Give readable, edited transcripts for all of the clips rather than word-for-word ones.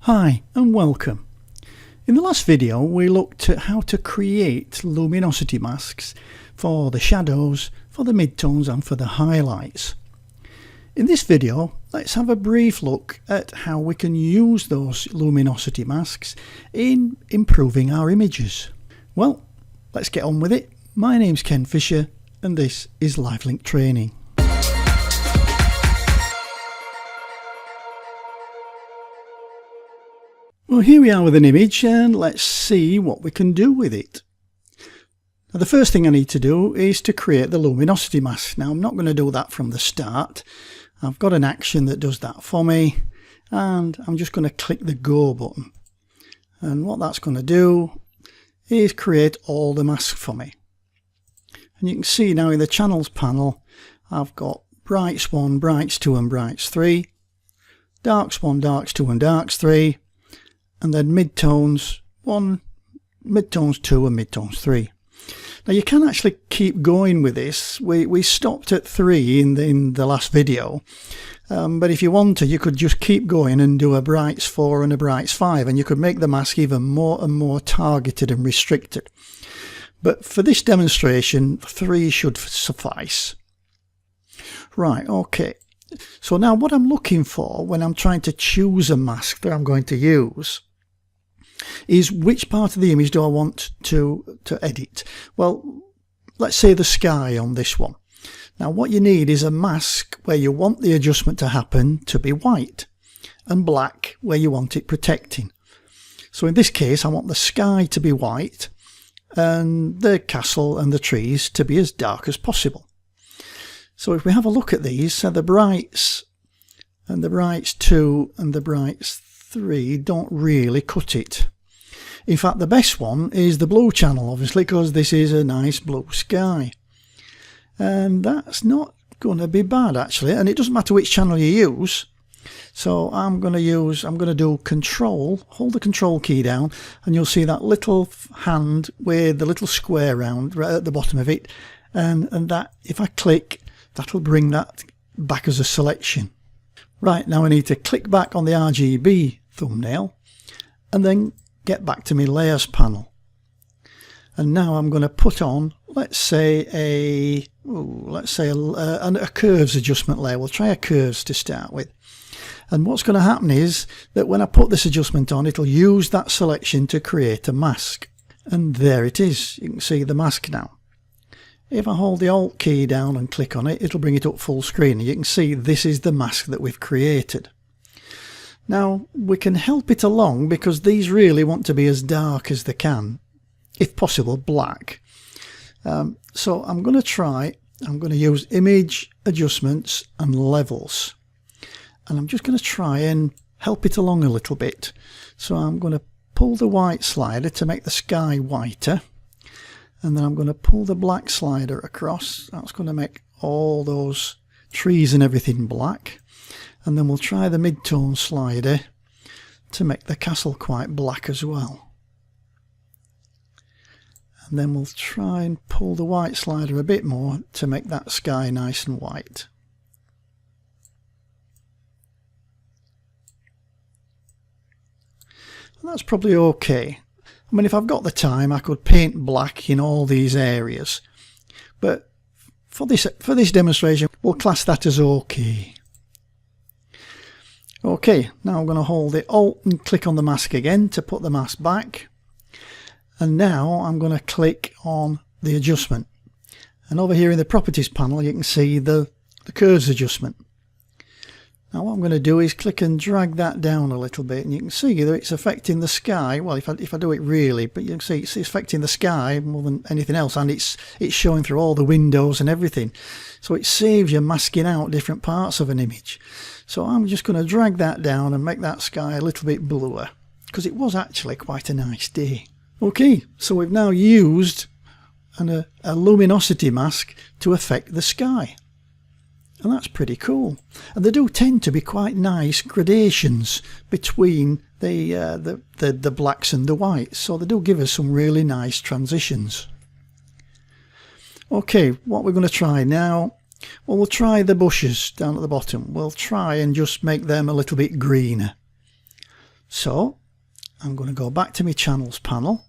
Hi and welcome. In the last video we looked at how to create luminosity masks for the shadows, for the midtones and for the highlights. In this video let's have a brief look at how we can use those luminosity masks in improving our images. Well, let's get on with it. My name's Ken Fisher and this is LiveLink Training. Well, here we are with an image and let's see what we can do with it. Now, the first thing I need to do is to create the luminosity mask. Now I'm not going to do that from the start. I've got an action that does that for me and I'm just going to click the go button. And what that's going to do is create all the masks for me. And you can see now in the channels panel I've got brights 1, brights 2 and brights 3, darks 1, darks 2 and darks 3, and then midtones 1, midtones 2 and midtones 3. Now you can actually keep going with this. We stopped at 3 in the last video, but if you want to you could just keep going and do a brights 4 and a brights 5 and you could make the mask even more and more targeted and restricted. But for this demonstration 3 should suffice. Right, okay. So now what I'm looking for when I'm trying to choose a mask that I'm going to use is which part of the image do I want to edit. Well, let's say the sky on this one. Now what you need is a mask where you want the adjustment to happen to be white and black where you want it protecting. So in this case I want the sky to be white and the castle and the trees to be as dark as possible. So if we have a look at these, so the brights and the brights 2 and the brights 3 don't really cut it. In fact, the best one is the blue channel, obviously, because this is a nice blue sky. And that's not going to be bad, actually. And it doesn't matter which channel you use. So I'm going to do control, hold the control key down, and you'll see that little hand with the little square round right at the bottom of it. And that, if I click, that'll bring that back as a selection. Right, now I need to click back on the RGB thumbnail and then get back to my layers panel. And now I'm going to put on, let's say a curves adjustment layer. We'll try a curves to start with. And what's going to happen is that when I put this adjustment on, it'll use that selection to create a mask. And there it is. You can see the mask now. If I hold the Alt key down and click on it, it'll bring it up full screen. And you can see this is the mask that we've created. Now, we can help it along because these really want to be as dark as they can, if possible black. So I'm going to use image, adjustments and levels. And I'm just going to try and help it along a little bit. So I'm going to pull the white slider to make the sky whiter. And then I'm going to pull the black slider across. That's going to make all those trees and everything black. And then we'll try the midtone slider to make the castle quite black as well. And then we'll try and pull the white slider a bit more to make that sky nice and white. And that's probably okay. I mean, if I've got the time, I could paint black in all these areas. But for this demonstration, we'll class that as okay. Okay, now I'm going to hold the Alt and click on the mask again to put the mask back. And now I'm going to click on the adjustment. And over here in the Properties panel, you can see the curves adjustment. Now what I'm going to do is click and drag that down a little bit, and you can see that it's affecting the sky. Well, if I do it really, but you can see it's affecting the sky more than anything else, and it's showing through all the windows and everything. So it saves you masking out different parts of an image. So I'm just going to drag that down and make that sky a little bit bluer, because it was actually quite a nice day. Okay, so we've now used a luminosity mask to affect the sky. And that's pretty cool. And they do tend to be quite nice gradations between the blacks and the whites. So they do give us some really nice transitions. Okay, what we're going to try now, well, we'll try the bushes down at the bottom. We'll try and just make them a little bit greener. So I'm going to go back to my channels panel,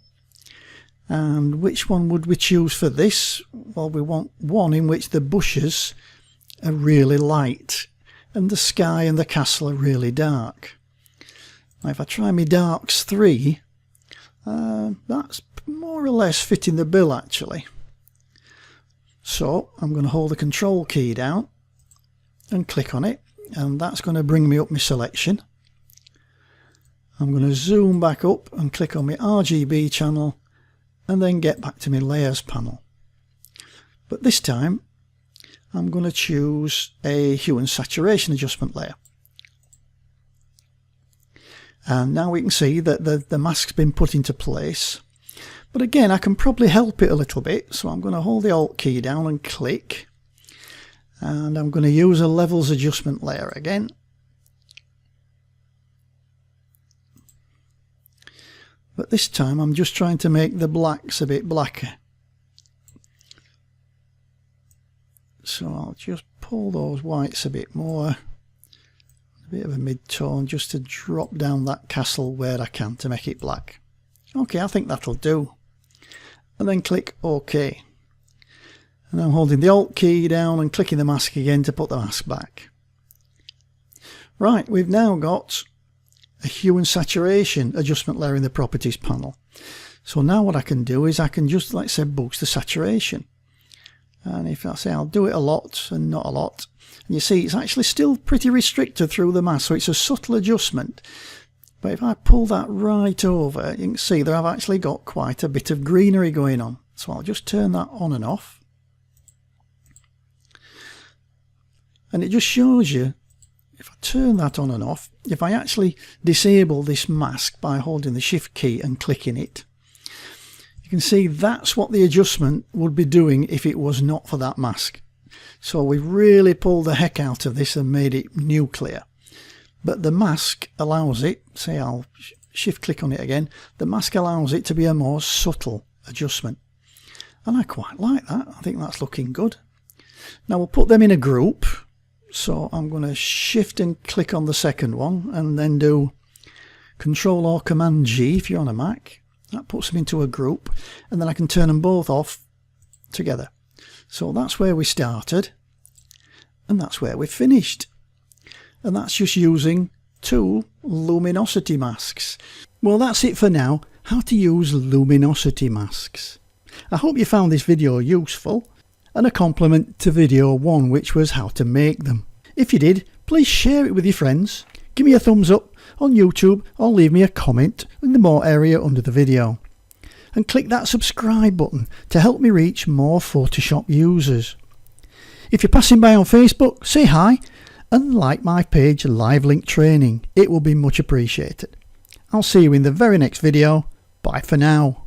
and which one would we choose for this? Well, we want one in which the bushes are really light and the sky and the castle are really dark. Now if I try my darks 3, that's more or less fitting the bill actually. So I'm going to hold the control key down and click on it, and that's going to bring me up my selection. I'm going to zoom back up and click on my RGB channel and then get back to my layers panel. But this time I'm going to choose a hue and saturation adjustment layer. And now we can see that the mask's been put into place. But again, I can probably help it a little bit, so I'm going to hold the Alt key down and click. And I'm going to use a levels adjustment layer again. But this time I'm just trying to make the blacks a bit blacker. So I'll just pull those whites a bit more. A bit of a mid-tone just to drop down that castle where I can to make it black. Okay, I think that'll do. And then click OK. And I'm holding the Alt key down and clicking the mask again to put the mask back. Right, we've now got a hue and saturation adjustment layer in the properties panel. So now what I can do is I can just, like I said, boost the saturation. And if I say I'll do it a lot and not a lot, and you see it's actually still pretty restricted through the mask, so it's a subtle adjustment. But if I pull that right over, you can see that I've actually got quite a bit of greenery going on. So I'll just turn that on and off. And it just shows you, if I turn that on and off, if I actually disable this mask by holding the Shift key and clicking it, you can see that's what the adjustment would be doing if it was not for that mask. So we've really pulled the heck out of this and made it nuclear. But the mask allows it, say I'll Shift click on it again, the mask allows it to be a more subtle adjustment. And I quite like that. I think that's looking good. Now we'll put them in a group. So I'm going to Shift and click on the second one and then do Control or Command G if you're on a Mac. That puts them into a group, and then I can turn them both off together. So that's where we started, and that's where we finished. And that's just using 2 luminosity masks. Well, that's it for now. How to use luminosity masks. I hope you found this video useful, and a compliment to video 1, which was how to make them. If you did, please share it with your friends, give me a thumbs up on YouTube, or leave me a comment in the more area under the video. And click that subscribe button to help me reach more Photoshop users. If you're passing by on Facebook, say hi and like my page Live Link Training. It will be much appreciated. I'll see you in the very next video. Bye for now.